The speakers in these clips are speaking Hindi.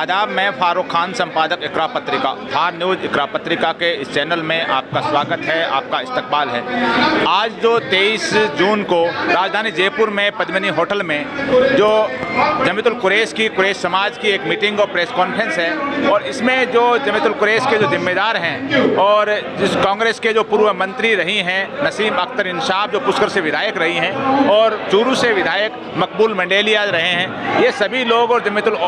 आदाब, मैं फारूक खान, संपादक इकरा पत्रिका, फार न्यूज़ इकरा पत्रिका के इस चैनल में आपका स्वागत है, आपका इस्तकबाल है। आज जो 23 जून को राजधानी जयपुर में पद्मिनी होटल में जो जमीयतुल कुरैश की कुरैश समाज की एक मीटिंग और प्रेस कॉन्फ्रेंस है, और इसमें जो जमीयतुल कुरैश के जो जिम्मेदार हैं और जिस कांग्रेस के जो पूर्व मंत्री रही हैं नसीम अख्तर इंसाफ, जो पुष्कर से विधायक रही हैं, और चूरू से विधायक मकबूल मंडेलिया रहे हैं, ये सभी लोग और जमीयतुल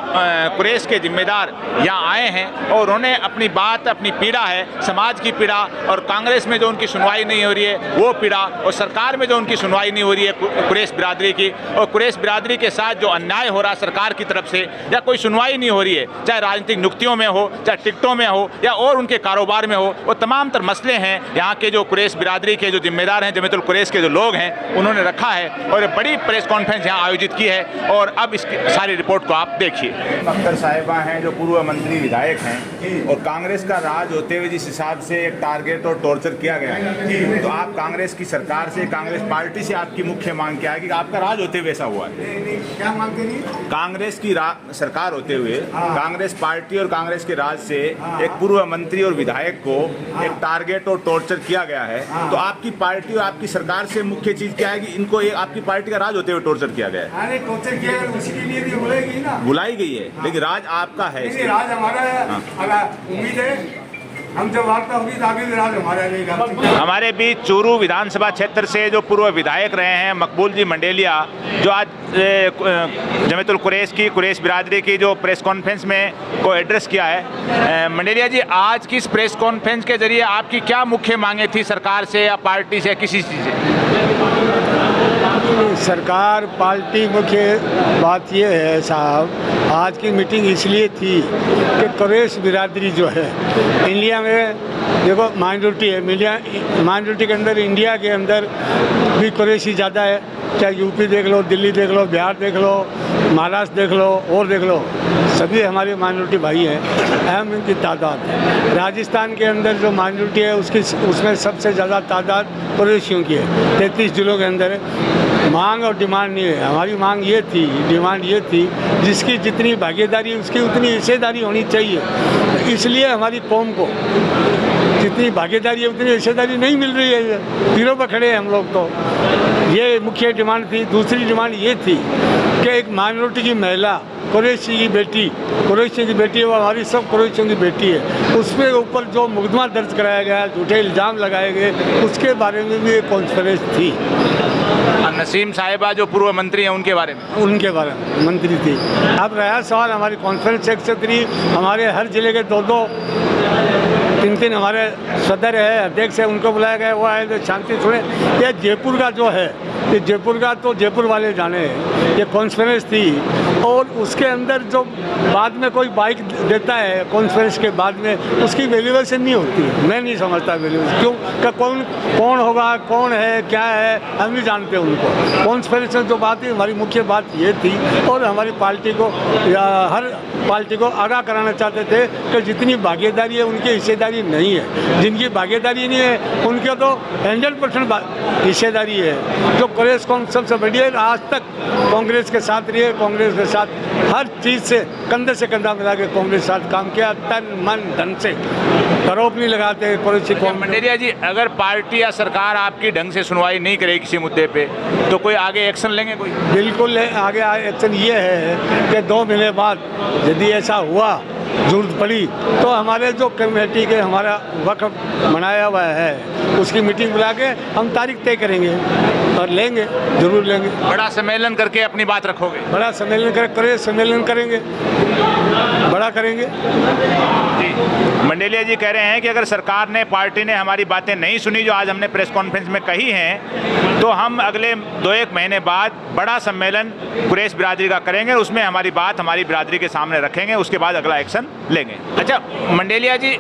कुरैश के जिम्मेदार यहाँ आए हैं और उन्होंने अपनी बात, अपनी पीड़ा है, समाज की पीड़ा, और कांग्रेस में जो उनकी सुनवाई नहीं हो रही है वो पीड़ा, और सरकार में जो उनकी सुनवाई नहीं हो रही है कुरैश बिरादरी की, और कुरैश बिरादरी के साथ जो अन्याय हो रहा है सरकार की तरफ से, या कोई सुनवाई नहीं हो रही है, चाहे राजनीतिक नियुक्तियों में हो, चाहे टिकटों में हो, या और उनके कारोबार में हो, वो तमाम तर मसले हैं यहाँ के जो कुरैश बिरादरी के जो जिम्मेदार हैं, जमीयतुल कुरैश के जो लोग हैं, उन्होंने रखा है और बड़ी प्रेस कॉन्फ्रेंस यहाँ आयोजित की है। और अब इसकी सारी रिपोर्ट को आप देखिए। अख्तर साहिबा हैं जो पूर्व मंत्री विधायक हैं, और कांग्रेस का राज होते हुए जिस हिसाब से एक टारगेट और टॉर्चर किया गया है, तो आप कांग्रेस की सरकार से, कांग्रेस पार्टी से आपकी मुख्य मांग क्या है कि आपका राज होते हुए ऐसा हुआ है? क्या मांगते नहीं? कांग्रेस की सरकार होते हुए कांग्रेस पार्टी और कांग्रेस के राज से एक पूर्व मंत्री और विधायक को एक टारगेट और टॉर्चर किया गया है, तो आपकी पार्टी और आपकी सरकार से मुख्य चीज क्या है कि इनको आपकी पार्टी का राज होते हुए टॉर्चर किया गया है? अरे टॉर्चर किया है, उसी के लिए भी बुलाएगी ना, बुलाई गई है, लेकिन राज आपका है। राज हमारा है, उम्मीद है हम जब वार्ता होगी तो आगे राज हमारा रहेगा। हमारे बीच चूरू विधानसभा क्षेत्र से जो पूर्व विधायक रहे हैं मकबूल जी मंडेलिया, जो आज जमीयतुल कुरैश की कुरैश बिरादरी की जो प्रेस कॉन्फ्रेंस में को एड्रेस किया है। मंडेलिया जी, आज की इस प्रेस कॉन्फ्रेंस के जरिए आपकी क्या मुख्य मांगे थी सरकार से या पार्टी से, किसी चीज़ से? सरकार पार्टी मुख्य बात ये है साहब, आज की मीटिंग इसलिए थी कि कुरैश बिरादरी जो है इंडिया में, देखो माइनॉरिटी है, माइनॉरिटी के अंदर, इंडिया के अंदर भी कुरैशी ज़्यादा है, चाहे यूपी देख लो, दिल्ली देख लो, बिहार देख लो, महाराष्ट्र देख लो और देख लो, सभी हमारे माइनॉरिटी भाई हैं, अहम इनकी तादाद है। राजस्थान के अंदर जो माइनॉरिटी है उसमें सबसे ज़्यादा तादाद कुरैशियों की है, 33 जिलों के अंदर है। मांग और डिमांड नहीं है, हमारी मांग ये थी, डिमांड ये थी, जिसकी जितनी भागीदारी उसकी उतनी हिस्सेदारी होनी चाहिए। इसलिए हमारी कौम को जितनी भागीदारी है उतनी हिस्सेदारी नहीं मिल रही है, पीरों पर खड़े हैं हम लोग। तो ये मुख्य डिमांड थी। दूसरी डिमांड ये थी कि एक माइनॉरिटी की महिला, कुरैशी की बेटी है, वो हमारी सब कुरैशियों की बेटी है, उसके ऊपर जो मुकदमा दर्ज कराया गया, झूठे इल्ज़ाम लगाए गए, उसके बारे में भी एक कॉन्फ्रेंस थी। नसीम साहिबा जो पूर्व मंत्री हैं उनके बारे में मंत्री थी। अब रहा सवाल हमारी कॉन्फ्रेंस सेक्रेटरी, हमारे हर जिले के 2-2 3-3 हमारे सदर है, अध्यक्ष है, उनको बुलाया गया, वो आए तो शांति सुने। ये जयपुर का जो है, ये जयपुर का तो जयपुर वाले जाने हैं, ये कॉन्फ्रेंस थी, और उसके अंदर जो बाद में कोई बाइक देता है कॉन्फ्रेंस के बाद में, उसकी वैल्यूएशन नहीं होती। मैं नहीं समझता वैल्यूएशन क्यों, क्या कौन होगा, कौन है, क्या है, हम नहीं जानते उनको। कॉन्फ्रेंस में जो बात है, हमारी मुख्य बात ये थी, और हमारी पार्टी को या हर पार्टी को आगाह कराना चाहते थे कि जितनी भागीदारी है उनकी हिस्सेदारी नहीं है, जिनकी भागीदारी नहीं है उनके तो 100% हिस्सेदारी है। जो कुरैश कौम सबसे बड़ी है, आज तक कांग्रेस के साथ रही है, कांग्रेस के साथ हर चीज़ से कंधा मिला के कांग्रेस के साथ काम किया, तन मन धन से, आरोप नहीं लगाते कुरैशी कौम। मंडेलिया जी, अगर पार्टी या सरकार आपकी ढंग से सुनवाई नहीं करेगी किसी मुद्दे पे, तो कोई आगे एक्शन लेंगे? कोई बिल्कुल आगे एक्शन ये है कि 2 महीने बाद यदि ऐसा हुआ, जरूरत पड़ी, तो हमारे जो कमेटी के हमारा वक्फ बनाया हुआ है उसकी मीटिंग बुला के हम तारीख तय करेंगे और लेंगे, जरूर लेंगे। बड़ा सम्मेलन करके अपनी बात रखोगे? बड़ा सम्मेलन सम्मेलन करेंगे, बड़ा करेंगे जी। मंडेलिया जी कह रहे हैं कि अगर सरकार ने, पार्टी ने हमारी बातें नहीं सुनी जो आज हमने प्रेस कॉन्फ्रेंस में कही हैं, तो हम अगले 2-1 महीने बाद बड़ा सम्मेलन कुरैश बिरादरी का करेंगे, उसमें हमारी बात हमारी बिरादरी के सामने रखेंगे, उसके बाद अगला एक्शन लेंगे। अच्छा मंडेलिया जी,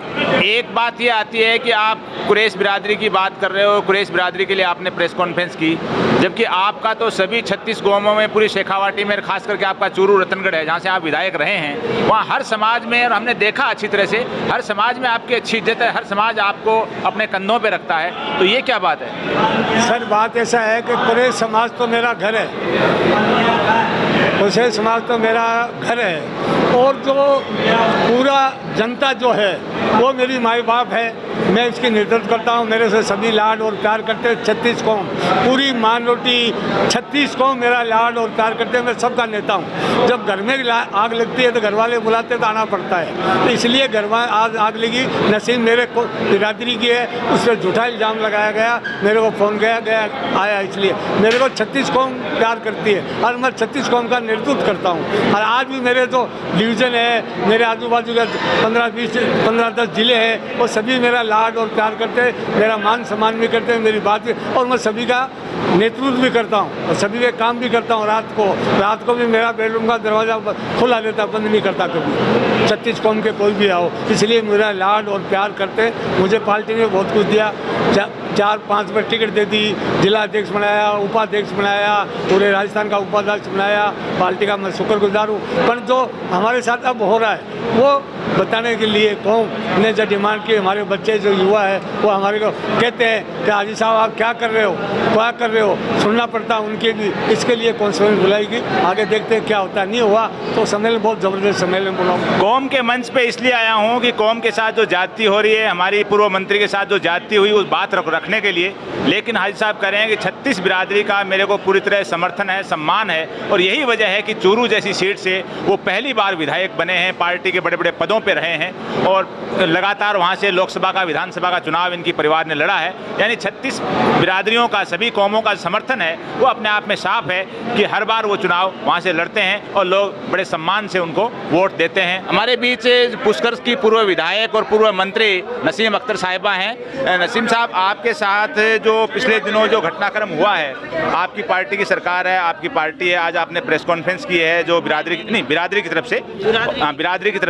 एक बात ये आती है कि आप कुरैश बिरादरी की बात कर रहे हो, कुरैश बिरादरी के लिए आपने प्रेस कॉन्फ्रेंस की, जबकि आपका तो सभी 36 गाँवों में, पूरी शेखावाटी में, खास करके आपका चूरू रतनगढ़ है जहाँ से आप विधायक रहे हैं, वहाँ हर समाज में, और हमने देखा अच्छी तरह से, हर समाज में आपकी अच्छी इज्जत है, हर समाज आपको अपने कंधों पे रखता है, तो ये क्या बात है? सर बात ऐसा है कि कुरैश समाज तो मेरा घर है, मुसलमान समाज तो मेरा घर है, और जो पूरा जनता जो है वो मेरी माई बाप है। मैं इसकी नेतृत्व करता हूँ, मेरे से सभी लाड और प्यार करते हैं। 36 कौम, पूरी मानवटी 36 कौम मेरा लाड और प्यार करते हैं। मैं सबका नेता हूँ। जब घर में आग लगती है तो घर वाले बुलाते तो आना पड़ता है, तो इसलिए घर में आज आग लगी। नसीब मेरे को बिरादरी की है, उस पर झूठा इल्ज़ाम लगाया गया, मेरे को फ़ोन गया आया, इसलिए मेरे को 36 कौम प्यार करती है और मैं 36 कौम का नेतृत्व करता हूँ। और आज भी मेरे जो डिवीज़न है, मेरे आजू बाजू के 15-10 ज़िले हैं, वो सभी मेरा लाड और प्यार करते हैं, मेरा मान सम्मान भी करते हैं, मेरी बात भी, और मैं सभी का नेतृत्व भी करता हूँ और सभी के काम भी करता हूँ। रात को भी मेरा बेडरूम का दरवाज़ा खुला रहता, बंद नहीं करता कभी। 36 कौम के कोई भी आओ, इसलिए मेरा लाड और प्यार करते। मुझे पार्टी ने बहुत कुछ दिया, 4-5 बार टिकट दे दी, जिला अध्यक्ष बनाया, उपाध्यक्ष बनाया, पूरे राजस्थान का उपाध्यक्ष बनाया। पार्टी का मैं शुक्रगुजार हूँ। पर जो हमारे साथ अब हो रहा है वो बताने के लिए कौम ने जो डिमांड की, हमारे बच्चे जो युवा है वो हमारे को कहते हैं कि हाजी साहब आप क्या कर रहे हो, सुनना पड़ता है उनके भी। इसके लिए कॉन्फ्रेंस बुलाएगी, आगे देखते हैं क्या होता है। नहीं हुआ तो सम्मेलन, बहुत ज़बरदस्त सम्मेलन बुलाऊँ। कौम के मंच पे इसलिए आया हूँ कि कौम के साथ जो जाति हो रही है, हमारी पूर्व मंत्री के साथ जो जाति हुई, उस बात रखने के लिए। लेकिन हाजी साहब कह रहे हैं कि 36 बिरादरी का मेरे को पूरी तरह समर्थन है, सम्मान है, और यही वजह है कि चूरू जैसी सीट से वो पहली बार विधायक बने हैं, पार्टी के बड़े बड़े पदों पे रहे हैं, और लगातार वहाँ से लोकसभा का, विधानसभा का चुनाव इनकी परिवार ने लड़ा है। यानी 36 बिरादरियों का, सभी कौमों का समर्थन है, वो अपने आप में साफ है कि हर बार वो चुनाव वहाँ से लड़ते हैं और लोग बड़े सम्मान से उनको वोट देते हैं। हमारे बीच पुष्कर की पूर्व विधायक और पूर्व मंत्री नसीम अख्तर साहिबा हैं। नसीम साहब, आपके साथ जो पिछले दिनों जो घटनाक्रम हुआ है, आपकी पार्टी की सरकार है, आपकी पार्टी है, आज आपने प्रेस कॉन्फ्रेंस की है, जो बिरादरी की तरफ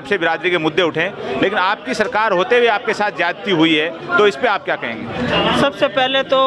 से बिरादरी के मुद्दे उठे, लेकिन आपकी सरकार होते हुए आपके साथ ज्यादती हुई है, तो इस पे आप क्या कहेंगे? सबसे पहले तो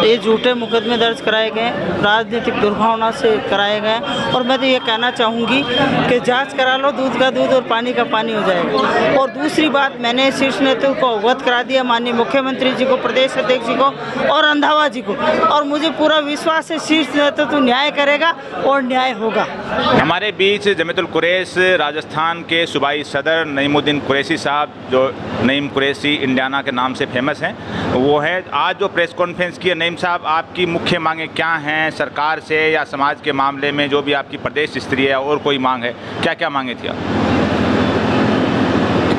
ये झूठे मुकदमे दर्ज कराए गए, राजनीतिक दुर्भावना से कराए गए, और मैं तो ये कहना चाहूँगी कि जांच करा लो, दूध का दूध और पानी का पानी हो जाएगा। और दूसरी बात, मैंने शीर्ष नेतृत्व को अवगत करा दिया, माननीय मुख्यमंत्री जी को, प्रदेश अध्यक्ष जी को और रंधावा जी को, और मुझे पूरा विश्वास है शीर्ष नेतृत्व न्याय करेगा और न्याय होगा। हमारे बीच जमीयतुल कुरैश राजस्थान के सूबाई सदर नईमुद्दीन कुरैशी साहब, जो नईम कुरैशी इंडियाना के नाम से फेमस हैं, वो है। आज जो प्रेस कॉन्फ्रेंस की है, नईम साहब, आपकी मुख्य मांगें क्या हैं सरकार से या समाज के मामले में, जो भी आपकी प्रदेश स्तरीय है और कोई मांग है, क्या क्या मांगे थी आप?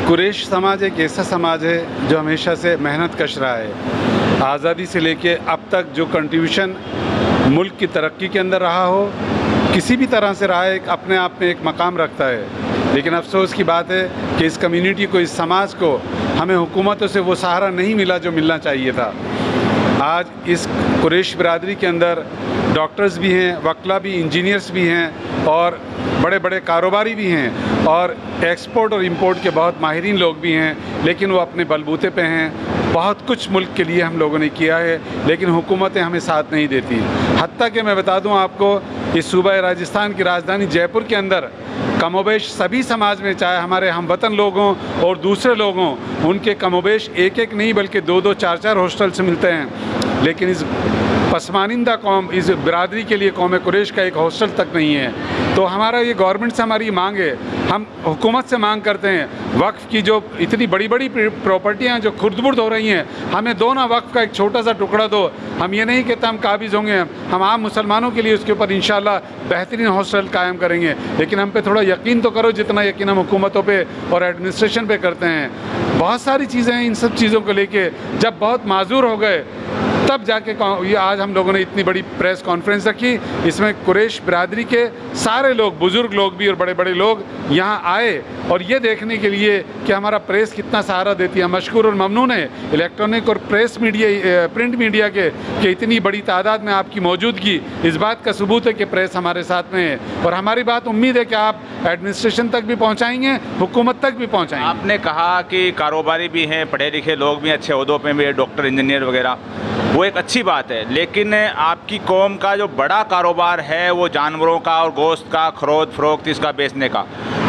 कुरैश समाज एक ऐसा समाज है जो हमेशा से मेहनत कश रहा है। आज़ादी से लेके अब तक जो कंट्रीब्यूशन मुल्क की तरक्की के अंदर रहा हो, किसी भी तरह से रहा है, अपने आप में एक मकाम रखता है। लेकिन अफसोस की बात है कि इस कम्युनिटी को, इस समाज को, हमें हुकूमतों से वो सहारा नहीं मिला जो मिलना चाहिए था। आज इस कुरैश बिरादरी के अंदर डॉक्टर्स भी हैं, वकला भी, इंजीनियर्स भी हैं, और बड़े बड़े कारोबारी भी हैं, और एक्सपोर्ट और इंपोर्ट के बहुत माहिरीन लोग भी हैं। लेकिन वो अपने बलबूते पे हैं। बहुत कुछ मुल्क के लिए हम लोगों ने किया है, लेकिन हुकूमतें हमें साथ नहीं देती। हत्ता कि मैं बता दूं आपको, इस सूबा राजस्थान की राजधानी जयपुर के अंदर कमोबेश सभी समाज में, चाहे हमारे हमवतन लोग हों और दूसरे लोग हों, उनके कमोबेश एक एक नहीं बल्कि 2-2, 4-4 हॉस्टल्स मिलते हैं। लेकिन इस पसमानिंदा कौम, इस बिरादरी के लिए, कौम कुरैश का एक हॉस्टल तक नहीं है। तो हमारा ये गवर्नमेंट से हमारी मांग है, हम हुकूमत से मांग करते हैं, वक्फ की जो इतनी बड़ी बड़ी प्रॉपर्टियाँ जो खुर्द-बुर्द हो रही हैं, हमें दो ना, वक्फ का एक छोटा सा टुकड़ा दो। हम ये नहीं कहते हम काबिज होंगे, हम आम मुसलमानों के लिए उसके ऊपर इंशाल्लाह बेहतरीन हॉस्टल कायम करेंगे। लेकिन हम पे थोड़ा यकीन तो करो, जितना यकीन हम हुकूमतों पे और एडमिनिस्ट्रेशन पे करते हैं। बहुत सारी चीज़ें हैं, इन सब चीज़ों को लेके जब बहुत माजूर हो गए, तब जाके ये आज हम लोगों ने इतनी बड़ी प्रेस कॉन्फ्रेंस रखी। इसमें कुरैश बिरादरी के सारे लोग, बुज़ुर्ग लोग भी और बड़े बड़े लोग यहाँ आए, और ये देखने के लिए कि हमारा प्रेस कितना सहारा देती है। मशकूर और ममनून है इलेक्ट्रॉनिक और प्रेस मीडिया, प्रिंट मीडिया के, कि इतनी बड़ी तादाद में आपकी मौजूदगी इस बात का सबूत है कि प्रेस हमारे साथ में है। और हमारी बात उम्मीद है कि आप एडमिनिस्ट्रेशन तक भी पहुँचाएँगे, हुकूमत तक भी पहुँचाएँगे। आपने कहा कि कारोबारी भी हैं, पढ़े लिखे लोग भी, अच्छे ओहदों पे भी, डॉक्टर, इंजीनियर वगैरह, वो एक अच्छी बात है, लेकिन आपकी कौम का जो बड़ा कारोबार है वो जानवरों का और गोश्त का खरीद फरोख्त इसका बेचने का,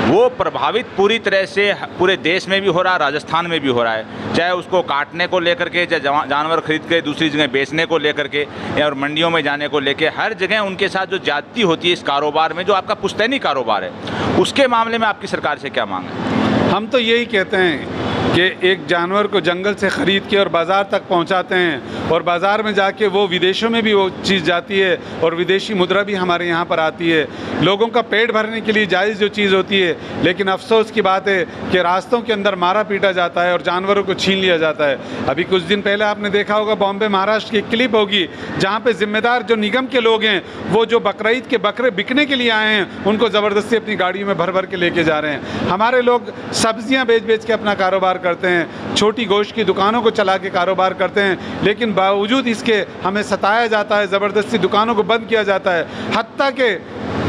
वो प्रभावित पूरी तरह से पूरे देश में भी हो रहा है, राजस्थान में भी हो रहा है। चाहे उसको काटने को लेकर के, चाहे जानवर खरीद के दूसरी जगह बेचने को लेकर के, और मंडियों में जाने को लेकर, हर जगह उनके साथ जो ज्यादती होती है इस कारोबार में, जो आपका पुश्तैनी कारोबार है, उसके मामले में आपकी सरकार से क्या मांग है? हम तो यही कहते हैं कि एक जानवर को जंगल से ख़रीद के और बाज़ार तक पहुंचाते हैं, और बाज़ार में जाके वो विदेशों में भी वो चीज़ जाती है, और विदेशी मुद्रा भी हमारे यहाँ पर आती है, लोगों का पेट भरने के लिए जायज़ जो चीज़ होती है। लेकिन अफसोस की बात है कि रास्तों के अंदर मारा पीटा जाता है और जानवरों को छीन लिया जाता है। अभी कुछ दिन पहले आपने देखा होगा, बॉम्बे महाराष्ट्र की एक क्लिप होगी जहाँ पर ज़िम्मेदार जो निगम के लोग हैं, वो जो बकरीद के बकरे बिकने के लिए आए हैं, उनको ज़बरदस्ती अपनी गाड़ियों में भर भर के लेके जा रहे हैं। हमारे लोग सब्जियाँ बेच बेच के अपना कारोबार करते हैं, छोटी गोश्त की दुकानों को चला के कारोबार करते हैं, लेकिन बावजूद इसके हमें सताया जाता है, ज़बरदस्ती दुकानों को बंद किया जाता है। हत्ता के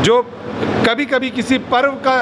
जो कभी कभी किसी पर्व का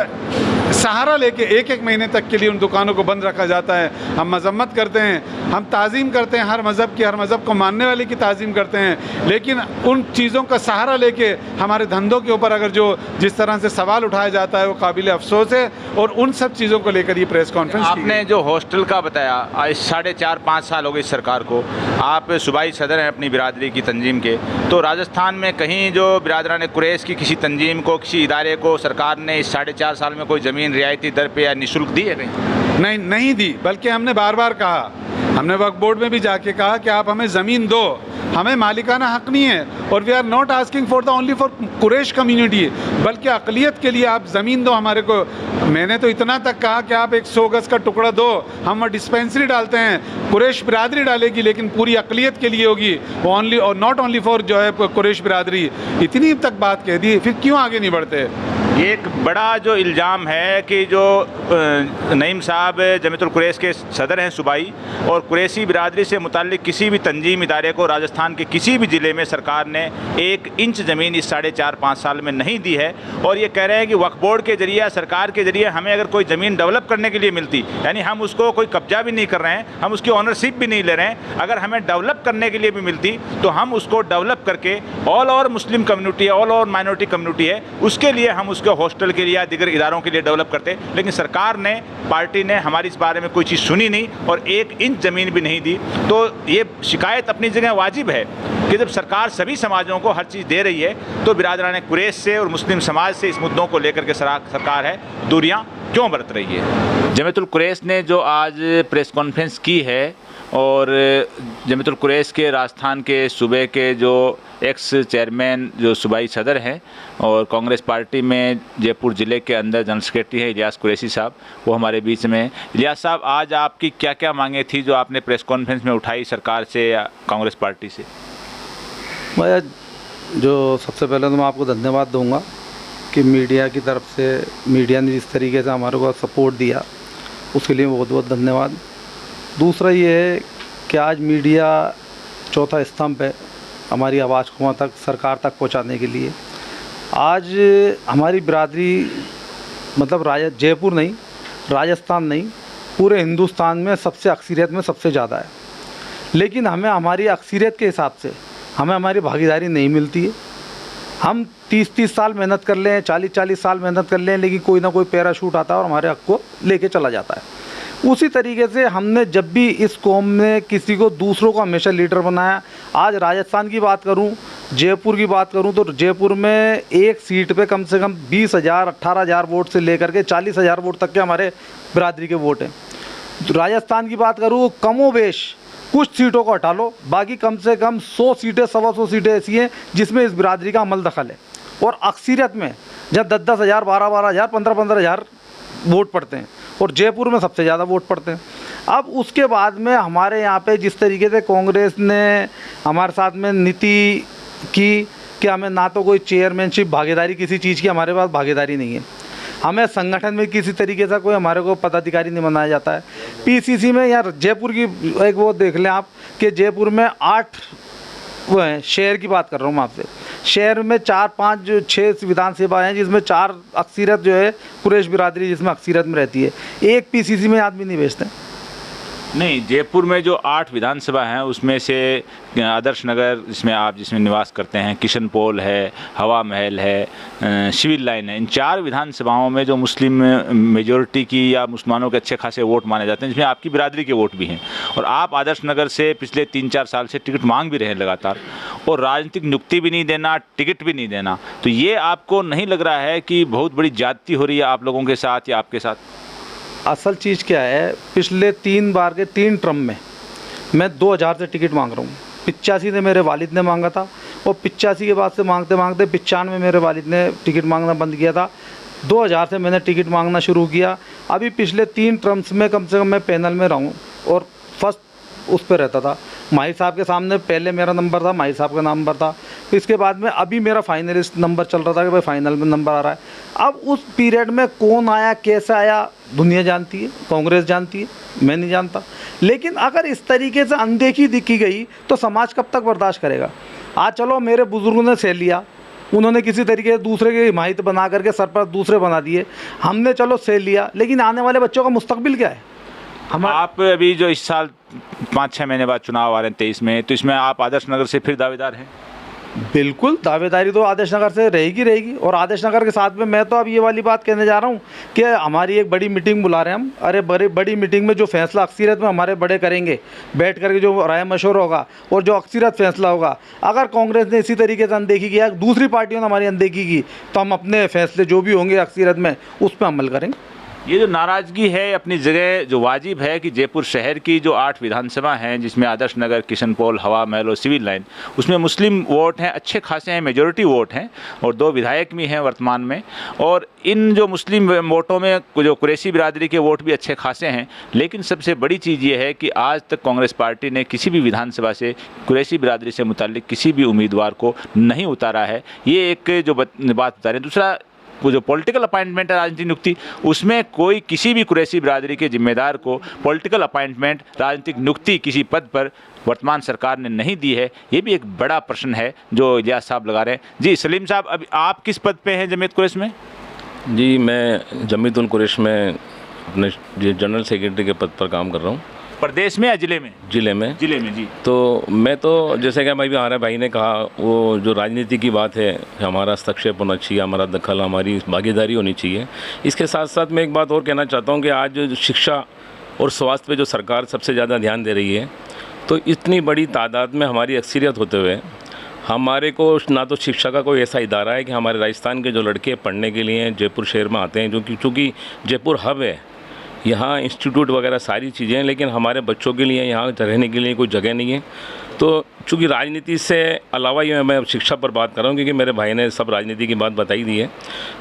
सहारा लेके एक एक महीने तक के लिए उन दुकानों को बंद रखा जाता है। हम मजम्मत करते हैं, हम ताज़ीम करते हैं हर मज़हब की, हर मज़हब को मानने वाले की ताज़ीम करते हैं, लेकिन उन चीज़ों का सहारा लेके हमारे धंधों के ऊपर अगर जो जिस तरह से सवाल उठाया जाता है वो काबिल अफसोस है। और उन सब चीज़ों को लेकर ये प्रेस कॉन्फ्रेंस आपने जो हॉस्टल का बताया, आज 4.5-5 साल हो गए इस सरकार को, आप सूबाई सदर हैं अपनी बिरादरी की तंजीम के, तो राजस्थान में कहीं जो बिरादरान कुरैश की किसी तंजीम को, किसी इदारे को सरकार ने इस 4.5 साल में कोई ज़मीन रियायती दर पे या निःशुल्क दी है कहीं? नहीं दी, बल्कि हमने बार बार कहा, हमने वक्फ बोर्ड में भी जाके कहा कि आप हमें ज़मीन दो, हमें मालिकाना हक नहीं है। और we are not asking for the only for Quraish community, बल्कि अक़लियत के लिए आप ज़मीन दो हमारे को। मैंने तो इतना तक कहा कि आप एक 100 गज़ का टुकड़ा दो, हम डिस्पेंसरी डालते हैं, कुरैश बिरादरी डालेगी, लेकिन पूरी अक़लियत के लिए होगी, वो ओनली और नॉट ओनली फॉर जो है कुरैश बिरादरी। इतनी तक बात कह दी, फिर क्यों आगे नहीं बढ़ते? एक बड़ा जो इल्ज़ाम है कि जो नईम साहब जमीयतुल कुरैश के सदर हैं सूबाई, और कुरैशी बिरादरी से मुताल्लिक़ किसी भी तंजीम इदारे को राजस्थान के किसी भी ज़िले में सरकार ने 1 इंच ज़मीन इस 4.5-5 साल में नहीं दी है। और ये कह रहे हैं कि वक्फ बोर्ड के ज़रिए, सरकार के ज़रिए हमें अगर कोई ज़मीन डेवलप करने के लिए मिलती, यानी हम उसको कोई कब्जा भी नहीं कर रहे हैं, हम उसकी ऑनरशिप भी नहीं ले रहे हैं, अगर हमें डेवलप करने के लिए भी मिलती तो हम उसको डेवलप करके ऑल ओवर मुस्लिम कम्युनिटी है, ऑल ओवर माइनॉरिटी कम्युनिटी है, उसके लिए हम उसको हॉस्टल के लिए या दीगर इदारों के लिए डेवलप करते। लेकिन सरकार ने, पार्टी ने हमारी इस बारे में कोई चीज़ सुनी नहीं और 1 इंच ज़मीन भी नहीं दी। तो ये शिकायत अपनी जगह वाजिब है कि जब सरकार सभी समाजों को हर चीज़ दे रही है, तो बिरादरान कुरैश से और मुस्लिम समाज से इस मुद्दों को लेकर के सरकार है दूरियां क्यों बरत रही है? जमीयतुल कुरैश ने जो आज प्रेस कॉन्फ्रेंस की है, और जमीयतुल कुरैश के राजस्थान के सूबे के जो एक्स चेयरमैन जो सूबाई सदर हैं और कांग्रेस पार्टी में जयपुर ज़िले के अंदर जनरल सेक्रेटरी हैं इलियास कुरैशी साहब, वो हमारे बीच में हैं। इलियास साहब, आज आपकी क्या क्या मांगें थी जो आपने प्रेस कॉन्फ्रेंस में उठाई सरकार से या कांग्रेस पार्टी से? मैं जो सबसे पहले तो मैं आपको धन्यवाद दूंगा कि मीडिया की तरफ से, मीडिया ने जिस तरीके से हमारे को सपोर्ट दिया, उसके लिए बहुत बहुत धन्यवाद। दूसरा ये है कि आज मीडिया चौथा स्तंभ है हमारी आवाज़ को वहाँ तक, सरकार तक पहुँचाने के लिए। आज हमारी बिरादरी, मतलब जयपुर नहीं, राजस्थान नहीं, पूरे हिंदुस्तान में सबसे अक्सरियत में सबसे ज़्यादा है, लेकिन हमें हमारी अक्सरियत के हिसाब से हमें हमारी भागीदारी नहीं मिलती है। हम 30-30 साल मेहनत कर लें, 40-40 साल मेहनत कर लें, लेकिन कोई ना कोई पैराशूट आता है और हमारे हक को लेके चला जाता है। उसी तरीके से हमने जब भी इस कौम में किसी को, दूसरों को हमेशा लीडर बनाया। आज राजस्थान की बात करूं, जयपुर की बात करूं, तो जयपुर में एक सीट पे कम से कम 20,000, 18,000 वोट से लेकर के 40,000 वोट तक के हमारे बिरादरी के वोट हैं। राजस्थान की बात करूँ, कमोबेश कुछ सीटों को हटा लो, बाकी कम से कम 100 सीटें, 125 सीटें ऐसी हैं जिसमें इस बिरादरी का अमल दखल है। और अक्सरियत में जब 10-10,000, 12-12,000, 15-15,000 वोट पड़ते हैं, और जयपुर में सबसे ज़्यादा वोट पड़ते हैं। अब उसके बाद में हमारे यहाँ पे जिस तरीके से कांग्रेस ने हमारे साथ में नीति की कि हमें ना तो कोई चेयरमैनशिप, भागीदारी, किसी चीज़ की हमारे पास भागीदारी नहीं है, हमें संगठन में किसी तरीके से कोई हमारे को पदाधिकारी नहीं बनाया जाता है। पीसीसी में यार जयपुर की एक वो देख लें आप कि जयपुर में 8 वो हैं, शहर की बात कर रहा हूँ मैं आपसे, शहर में 4-5 जो 6 विधानसभा हैं जिसमें 4 अक्सरियत जो है कुरैश बिरादरी जिसमें अक्सरियत में रहती है। एक पीसीसी में आदमी नहीं भेजते, नहीं, जयपुर में जो 8 विधानसभा हैं उसमें से आदर्श नगर जिसमें निवास करते हैं, किशन पोल है, हवा महल है, सिविल लाइन है, इन 4 विधानसभाओं में जो मुस्लिम मेजॉरिटी की या मुसलमानों के अच्छे खासे वोट माने जाते हैं, जिसमें आपकी बिरादरी के वोट भी हैं, और आप आदर्श नगर से पिछले 3-4 साल से टिकट मांग भी रहे हैं लगातार, और राजनीतिक नियुक्ति भी नहीं देना, टिकट भी नहीं देना, तो ये आपको नहीं लग रहा है कि बहुत बड़ी ज्यादती हो रही है आप लोगों के साथ या आपके साथ? असल चीज़ क्या है, पिछले 3 बार के 3 टर्म में मैं 2000 से टिकट मांग रहा हूँ। 85 से मेरे वालिद ने मांगा था, और 85 के बाद से मांगते मांगते 95 में मेरे वालिद ने टिकट मांगना बंद किया था। 2000 से मैंने टिकट मांगना शुरू किया। अभी पिछले 3 टर्म्स में कम से कम मैं पैनल में रहा हूँ और फर्स्ट उस पर रहता था। माही साहब के सामने पहले मेरा नंबर था, माही साहब का नंबर था, फिर इसके बाद में अभी मेरा फाइनलिस्ट नंबर चल रहा था कि भाई फाइनल में नंबर आ रहा है। अब उस पीरियड में कौन आया, कैसे आया, दुनिया जानती है, कांग्रेस जानती है, मैं नहीं जानता। लेकिन अगर इस तरीके से अनदेखी दिखी गई तो समाज कब तक बर्दाश्त करेगा? आज चलो मेरे बुजुर्गों ने सह लिया, उन्होंने किसी तरीके से दूसरे की हिमायत बना करके सरपरस्त दूसरे बना दिए, हमने चलो सह लिया, लेकिन आने वाले बच्चों का मुस्तकबिल क्या है? आप अभी जो इस साल 5-6 महीने बाद चुनाव आ रहे हैं 23 में, तो इसमें आप आदर्श नगर से फिर दावेदार हैं? बिल्कुल, दावेदारी तो आदर्श नगर से रहेगी। और आदर्श नगर के साथ में मैं तो अब ये वाली बात कहने जा रहा हूँ कि हमारी एक बड़ी मीटिंग बुला रहे हैं हम। अरे बड़ी मीटिंग में जो फैसला अक्सरियत में हमारे बड़े करेंगे, बैठ करके जो राय मशवरा होगा और जो अक्सरियत फैसला होगा, अगर कांग्रेस ने इसी तरीके से अनदेखी किया, दूसरी पार्टियों ने हमारी अनदेखी की, तो हम अपने फैसले जो भी होंगे अक्सरियत में उस पर अमल करेंगे। ये जो नाराज़गी है अपनी जगह, जो वाजिब है कि जयपुर शहर की जो 8 विधानसभा हैं, जिसमें आदर्श नगर, किशन पोल, हवा महल और सिविल लाइन, उसमें मुस्लिम वोट हैं, अच्छे खासे हैं, मेजॉरिटी वोट हैं, और 2 विधायक भी हैं वर्तमान में। और इन जो मुस्लिम वोटों में जो कुरैशी बिरादरी के वोट भी अच्छे खासे हैं। लेकिन सबसे बड़ी चीज़ ये है कि आज तक कांग्रेस पार्टी ने किसी भी विधानसभा से कुरैशी बिरादरी से मुताल्लिक किसी भी उम्मीदवार को नहीं उतारा है। ये एक जो बात बता रहे हैं। दूसरा, वो जो पॉलिटिकल अपॉइंटमेंट है, राजनीतिक नियुक्ति, उसमें कोई किसी भी कुरैशी बिरादरी के जिम्मेदार को पॉलिटिकल अपॉइंटमेंट, राजनीतिक नियुक्ति किसी पद पर वर्तमान सरकार ने नहीं दी है। ये भी एक बड़ा प्रश्न है जो इलियास साहब लगा रहे हैं। जी सलीम साहब, अभी आप किस पद पे हैं जमीयत कुरैश में? जी, मैं जमीयत उल कुरैश में अपने जनरल सेक्रेटरी के पद पर काम कर रहा हूँ। प्रदेश में या जिले में? जिले में जी। तो मैं तो जैसे कि भाई हमारे भाई ने कहा, वो जो राजनीति की बात है, हमारा हस्तक्षेप होना चाहिए, हमारा दखल, हमारी भागीदारी होनी चाहिए। इसके साथ साथ मैं एक बात और कहना चाहता हूँ कि आज जो शिक्षा और स्वास्थ्य पे जो सरकार सबसे ज़्यादा ध्यान दे रही है, तो इतनी बड़ी तादाद में हमारी अक्सरियत होते हुए हमारे को ना तो शिक्षा का कोई ऐसा इदारा है कि हमारे राजस्थान के जो लड़के पढ़ने के लिए जयपुर शहर में आते हैं, जो कि चूँकि जयपुर हब है, यहाँ इंस्टीट्यूट वगैरह सारी चीज़ें हैं, लेकिन हमारे बच्चों के लिए यहाँ रहने के लिए कोई जगह नहीं है। तो चूँकि राजनीति से अलावा ये मैं शिक्षा पर बात कर रहा हूँ, क्योंकि मेरे भाई ने सब राजनीति की बात बताई दी है।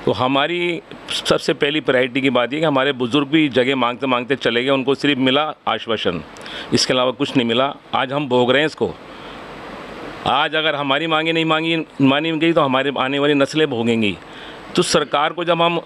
तो हमारी सबसे पहली प्रायोरिटी की बात ये कि हमारे बुज़ुर्ग भी जगह मांगते मांगते चले गए, उनको सिर्फ मिला आश्वासन, इसके अलावा कुछ नहीं मिला। आज हम भोग रहे हैं इसको। आज अगर हमारी मांगे नहीं मानी गई तो हमारे आने वाली नस्लें भोगेंगी। तो सरकार को जब हम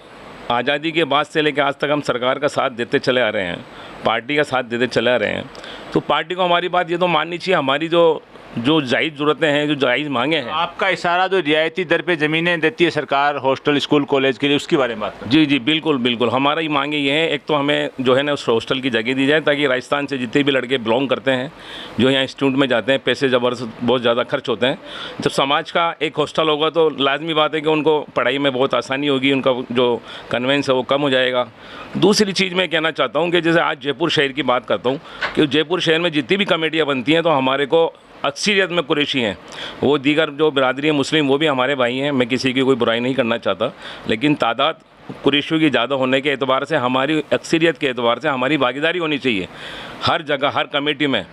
आज़ादी के बाद से लेकर आज तक हम सरकार का साथ देते चले आ रहे हैं, पार्टी का साथ देते चले आ रहे हैं, तो पार्टी को हमारी बात ये तो माननी चाहिए, हमारी जो जायज़ ज़रूरतें हैं, जो जायज़ मांगे हैं। आपका इशारा जो रियायती दर पे ज़मीनें देती है सरकार हॉस्टल, स्कूल, कॉलेज के लिए, उसके बारे में बात करें। जी बिल्कुल हमारा ही मांगे ये है, एक तो हमें जो है ना उस हॉस्टल की जगह दी जाए, ताकि राजस्थान से जितने भी लड़के बिलोंग करते हैं, जो यहाँ इंस्टीट्यूट में जाते हैं, पैसे ज़बरदस्त बहुत ज़्यादा खर्च होते हैं। जब समाज का एक हॉस्टल होगा तो लाजमी बात है कि उनको पढ़ाई में बहुत आसानी होगी, उनका जो कन्वेंस है वो कम हो जाएगा। दूसरी चीज़ मैं कहना चाहता हूँ कि जैसे आज जयपुर शहर की बात करता हूँ कि जयपुर शहर में जितनी भी कमेटियाँ बनती हैं, तो हमारे को अक्सरियत में कुरैशी हैं, वो दीगर जो बिरादरी है मुस्लिम, वो भी हमारे भाई हैं। मैं किसी की कोई बुराई नहीं करना चाहता, लेकिन तादाद कुरैशियों की ज़्यादा होने के एतबार से, हमारी अक्सरियत के एतबार से हमारी भागीदारी होनी चाहिए हर जगह, हर कमेटी में।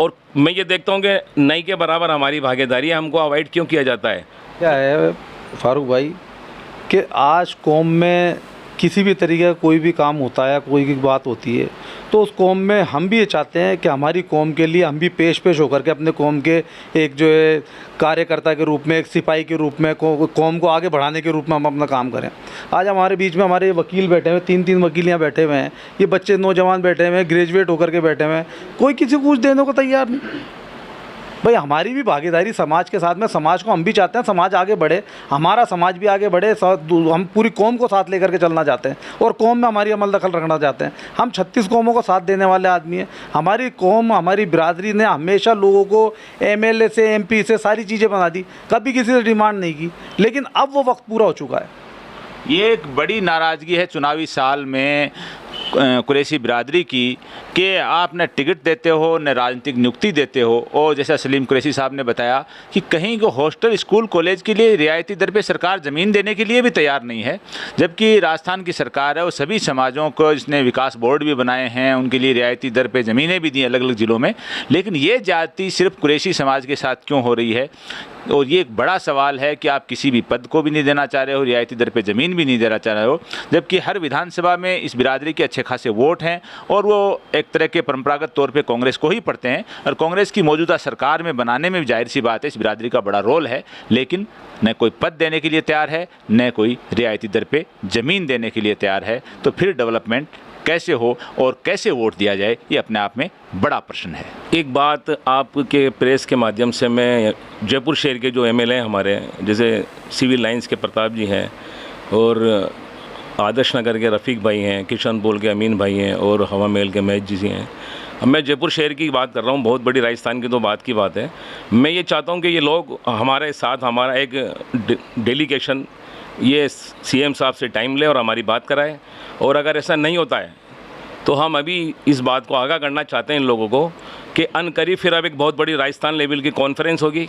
और मैं ये देखता हूँ कि नहीं के बराबर हमारी भागीदारी है, हमको अवॉइड क्यों किया जाता है? क्या है फारूक भाई कि आज कौम में किसी भी तरीके का कोई भी काम होता है, कोई भी बात होती है, तो उस कौम में हम भी ये चाहते हैं कि हमारी कौम के लिए हम भी पेश होकर के अपने कौम के एक जो है कार्यकर्ता के रूप में, एक सिपाही के रूप में, कौम को आगे बढ़ाने के रूप में हम अपना काम करें। आज हमारे बीच में हमारे वकील बैठे हुए, 3 वकील यहाँ बैठे हुए हैं, ये बच्चे नौजवान बैठे हुए हैं, ग्रेजुएट होकर के बैठे हुए हैं, कोई किसी को कुछ देने को तैयार नहीं। भाई हमारी भी भागीदारी समाज के साथ में, समाज को हम भी चाहते हैं समाज आगे बढ़े, हमारा समाज भी आगे बढ़े, हम पूरी कौम को साथ लेकर के चलना चाहते हैं और कौम में हमारी अमल दखल रखना चाहते हैं। हम 36 कौमों को साथ देने वाले आदमी हैं। हमारी कौम, हमारी बिरादरी ने हमेशा लोगों को MLA से MP से सारी चीज़ें बना दी, कभी किसी से डिमांड नहीं की, लेकिन अब वो वक्त पूरा हो चुका है। ये एक बड़ी नाराज़गी है चुनावी साल में कुरैशी बिरादरी की कि आप न टिकट देते हो न राजनीतिक नियुक्ति देते हो, और जैसा सलीम कुरैशी साहब ने बताया कि कहीं को हॉस्टल, स्कूल, कॉलेज के लिए रियायती दर पे सरकार ज़मीन देने के लिए भी तैयार नहीं है, जबकि राजस्थान की सरकार है वो सभी समाजों को, जिसने विकास बोर्ड भी बनाए हैं, उनके लिए रियायती दर पे ज़मीनें भी दी अलग अलग ज़िलों में। लेकिन ये जाति सिर्फ कुरैशी समाज के साथ क्यों हो रही है? और ये एक बड़ा सवाल है कि आप किसी भी पद को भी नहीं देना चाह रहे हो, रियायती दर पे ज़मीन भी नहीं देना चाह रहे हो, जबकि हर विधानसभा में इस बिरादरी के अच्छे खासे वोट हैं और वो एक तरह के परंपरागत तौर पे कांग्रेस को ही पड़ते हैं, और कांग्रेस की मौजूदा सरकार में बनाने में भी जाहिर सी बात है इस बिरादरी का बड़ा रोल है। लेकिन न कोई पद देने के लिए तैयार है, न कोई रियायती दर पे ज़मीन देने के लिए तैयार है, तो फिर डेवलपमेंट कैसे हो और कैसे वोट दिया जाए, ये अपने आप में बड़ा प्रश्न है। एक बात आपके प्रेस के माध्यम से मैं जयपुर शहर के जो MLA हैं हमारे, जैसे सिविल लाइंस के प्रताप जी हैं और आदर्श नगर के रफ़ीक भाई हैं, किशनपोल के अमीन भाई हैं और हवा महल के महेश जी हैं। अब मैं जयपुर शहर की बात कर रहा हूँ, बहुत बड़ी राजस्थान की तो बात की बात है। मैं ये चाहता हूँ कि ये लोग हमारे साथ, हमारा एक डेलीगेशन ये CM साहब से टाइम ले और हमारी बात कराए, और अगर ऐसा नहीं होता है तो हम अभी इस बात को आगाह करना चाहते हैं इन लोगों को कि अनकरीब फिर अब एक बहुत बड़ी राजस्थान लेवल की कॉन्फ्रेंस होगी,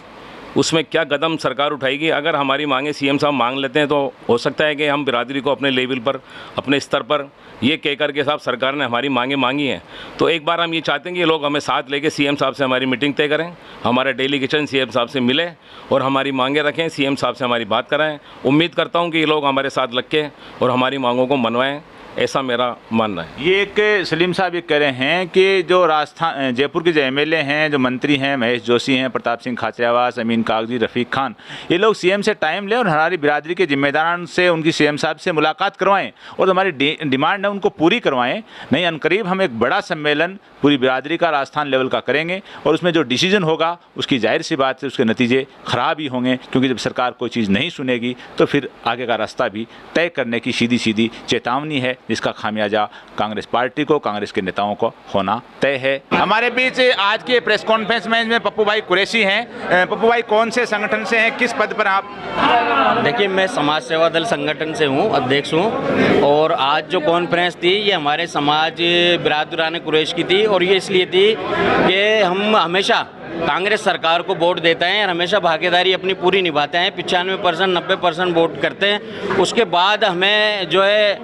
उसमें क्या कदम सरकार उठाएगी। अगर हमारी मांगे CM साहब मांग लेते हैं तो हो सकता है कि हम बिरादरी को अपने लेवल पर, अपने स्तर पर ये कहकर के साहब सरकार ने हमारी मांगे मांगी हैं, तो एक बार हम ये चाहते हैं कि ये लोग हमें साथ लेके CM साहब से हमारी मीटिंग तय करें, हमारा डेलीगेशन CM साहब से मिले और हमारी मांगे रखें, CM साहब से हमारी बात कराएं। उम्मीद करता हूँ कि ये लोग हमारे साथ लग के और हमारी मांगों को मनवाएँ, ऐसा मेरा मानना है। ये एक सलीम साहब ये कह रहे हैं कि जो राजस्थान जयपुर के जो MLA हैं, जो मंत्री हैं, महेश जोशी हैं, प्रताप सिंह खाचरियावास, अमीन कागजी, रफ़ीक खान, ये लोग CM से टाइम लें और हमारी बिरादरी के जिम्मेदारान से, उनकी CM साहब से मुलाकात करवाएं और हमारी डिमांड है उनको पूरी करवाएं। नहीं अनकरीब हम एक बड़ा सम्मेलन पूरी बिरादरी का राजस्थान लेवल का करेंगे और उसमें जो डिसीजन होगा उसकी जाहिर सी बात है उसके नतीजे ख़राब ही होंगे, क्योंकि जब सरकार कोई चीज़ नहीं सुनेगी तो फिर आगे का रास्ता भी तय करने की सीधी सीधी चेतावनी है, जिसका खामियाजा कांग्रेस पार्टी को, कांग्रेस के नेताओं को होना तय है। हमारे बीच आज के प्रेस कॉन्फ्रेंस में पप्पू भाई कुरैशी हैं। पप्पू भाई कौन से संगठन से हैं, किस पद पर आप? देखिए, मैं समाज सेवा दल संगठन से हूँ, अध्यक्ष हूँ, और आज जो कॉन्फ्रेंस थी ये हमारे समाज बिरादरान कुरैश की थी, और ये इसलिए थी कि हम हमेशा कांग्रेस सरकार को वोट देते हैं और हमेशा भागीदारी अपनी पूरी निभाते हैं, 95% 90% वोट करते हैं। उसके बाद हमें जो है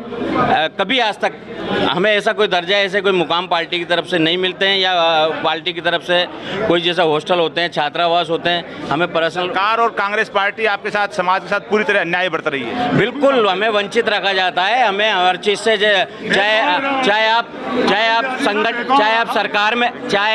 कभी आज तक हमें ऐसा कोई दर्जा, ऐसे कोई मुकाम पार्टी की तरफ से नहीं मिलते हैं, या पार्टी की तरफ से कोई जैसा हॉस्टल होते हैं, छात्रावास होते हैं, हमें पर्सनल। सरकार और कांग्रेस पार्टी आपके साथ, समाज के साथ पूरी तरह अन्याय बरत रही है। बिल्कुल, हमें वंचित रखा जाता है, हमें हर चीज़ से, चाहे आप संगठन, चाहे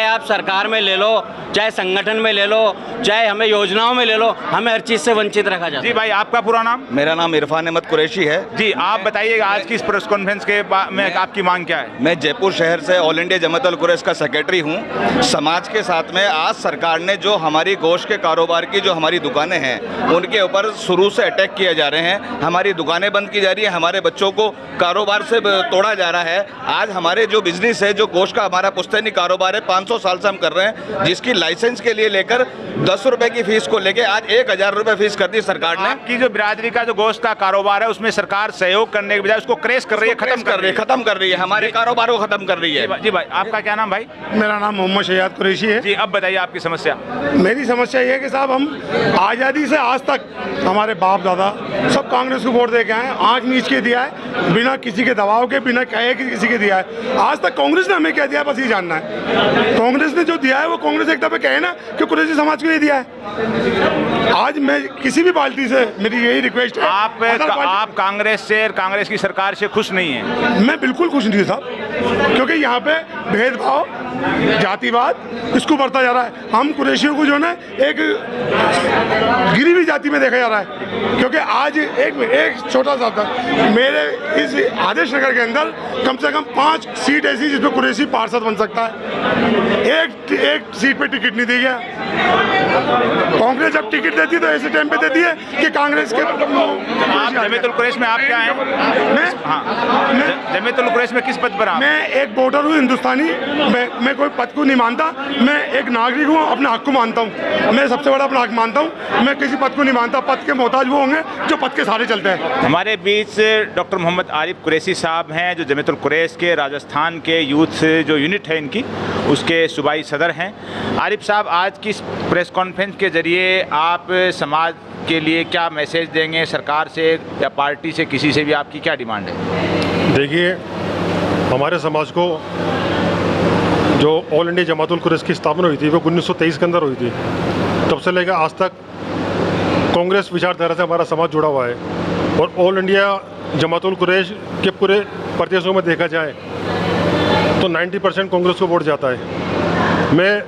आप सरकार में ले लो, चाहे संगठन में ले लो, चाहे हमें योजनाओं में ले लो, हमें हर चीज़ से वंचित रखा जाता है। जी भाई, आपका पूरा नाम? मेरा नाम इरफान अहमद कुरैशी है। जी, आप बताइएगा आज की इस प्रेस कॉन्फ्रेंस के में आपकी मांग क्या है? मैं जयपुर शहर से ऑल इंडिया जमात उल कुरैश का सेक्रेटरी हूं। समाज के साथ में आज सरकार ने जो हमारी गोश्त के कारोबार की जो हमारी दुकानें हैं उनके ऊपर शुरू से अटैक किए जा रहे हैं, हमारी दुकानें बंद की जा रही है, हमारे बच्चों को कारोबार से तोड़ा जा रहा है। आज हमारे जो बिजनेस है, जो गोश्त का हमारा पुश्तैनी कारोबार है, 500 साल से हम कर रहे हैं, जिसकी लाइसेंस के लिए लेकर 10 रुपए की फीस को लेकर आज 1000 रुपए फीस कर दी सरकार ने। आपकी जो बिरादरी का जो गोश्त का कारोबार है उसमें सरकार सहयोग करने के बजाय उसको क्रैश कर रही है, खत्म कर रही है, हमारे कारोबार को खत्म कर रही है। जी भाई, आपका क्या नाम भाई? मेरा नाम मोहम्मद शयाद कुरैशी है। जी, अब बताइए आपकी समस्या। मेरी समस्या ये है कि साहब हम आज़ादी से आज तक हमारे बाप दादा सब कांग्रेस को वोट दे के आए, आँख नीच के दिया है, बिना किसी के दबाव के, बिना कहे कि किसी के दिया है। आज तक कांग्रेस ने हमें क्या दिया, बस ये जानना है। कांग्रेस ने जो दिया है वो कांग्रेस एक दफे कहे ना कि कुरैशी समाज को ये दिया है। आज मैं किसी भी पार्टी से मेरी यही रिक्वेस्ट है, आप कांग्रेस से, कांग्रेस की सरकार से खुश नहीं है? मैं बिल्कुल खुश नहीं साहब, क्योंकि यहाँ पे भेदभाव, जातिवाद इसको बढ़ता जा रहा है। हम कुरैशियों को जो है ना एक गिरी हुई जाति में देखा जा रहा है, क्योंकि आज एक छोटा सा था, मेरे इस आदर्श नगर के अंदर कम से कम 5 सीट ऐसी जिसमें कुरैशी पार्षद बन सकता है, एक सीट पे टिकट नहीं दी गया। कांग्रेस जब टिकट देती है तो ऐसे टाइम पे देती है कि कांग्रेस के आप जमीयतुल कुरैश में आप क्या हैं? जमीयतुल कुरैश में किस पद पर आप? मैं एक वोटर हूँ हिंदुस्तानी। मैं कोई पद को नहीं मानता, मैं एक नागरिक हूँ, अपने हक को मानता हूँ। मैं सबसे बड़ा अपना हक मानता हूँ। मैं किसी पद को नहीं मानता। पद के मोहताज वो होंगे जो पद के सहारे चलते हैं। हमारे बीच डॉक्टर मोहम्मद आरिफ कुरैशी साहब हैं, जो जमीयतुल कुरैश के राजस्थान के यूथ जो यूनिट है इनकी, उसके सूबाई सदर हैं। आरिफ साहब, आज की इस प्रेस कॉन्फ्रेंस के ज़रिए आप समाज के लिए क्या मैसेज देंगे? सरकार से या पार्टी से, किसी से भी आपकी क्या डिमांड है? देखिए, हमारे समाज को जो ऑल इंडिया जमातुल कुरैश की स्थापना हुई थी वो 1923 के अंदर हुई थी। तब से लेकर आज तक कांग्रेस विचारधारा से हमारा समाज जुड़ा हुआ है। और ऑल इंडिया जमातुल कुरैश के पूरे प्रदेशों में देखा जाए तो 90% कांग्रेस को वोट जाता है। मैं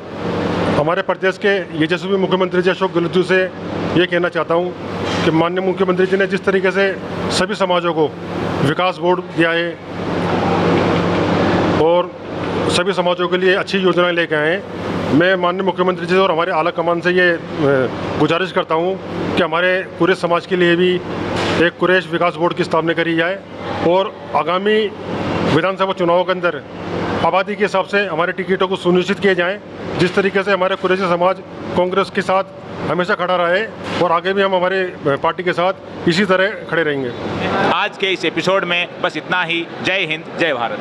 हमारे प्रदेश के यशस्वी मुख्यमंत्री जी अशोक गहलोत से ये कहना चाहता हूँ कि माननीय मुख्यमंत्री जी ने जिस तरीके से सभी समाजों को विकास वोट दिया है और सभी समाजों के लिए अच्छी योजनाएं लेके आए हैं, मैं माननीय मुख्यमंत्री जी और हमारे आला कमान से ये गुजारिश करता हूँ कि हमारे पूरे समाज के लिए भी एक कुरैश विकास बोर्ड की स्थापना करी जाए और आगामी विधानसभा चुनावों के अंदर आबादी के हिसाब से हमारे टिकटों को सुनिश्चित किए जाएं। जिस तरीके से हमारे कुरैशी समाज कांग्रेस के साथ हमेशा खड़ा रहे और आगे भी हम हमारे पार्टी के साथ इसी तरह खड़े रहेंगे। आज के इस एपिसोड में बस इतना ही। जय हिंद, जय भारत।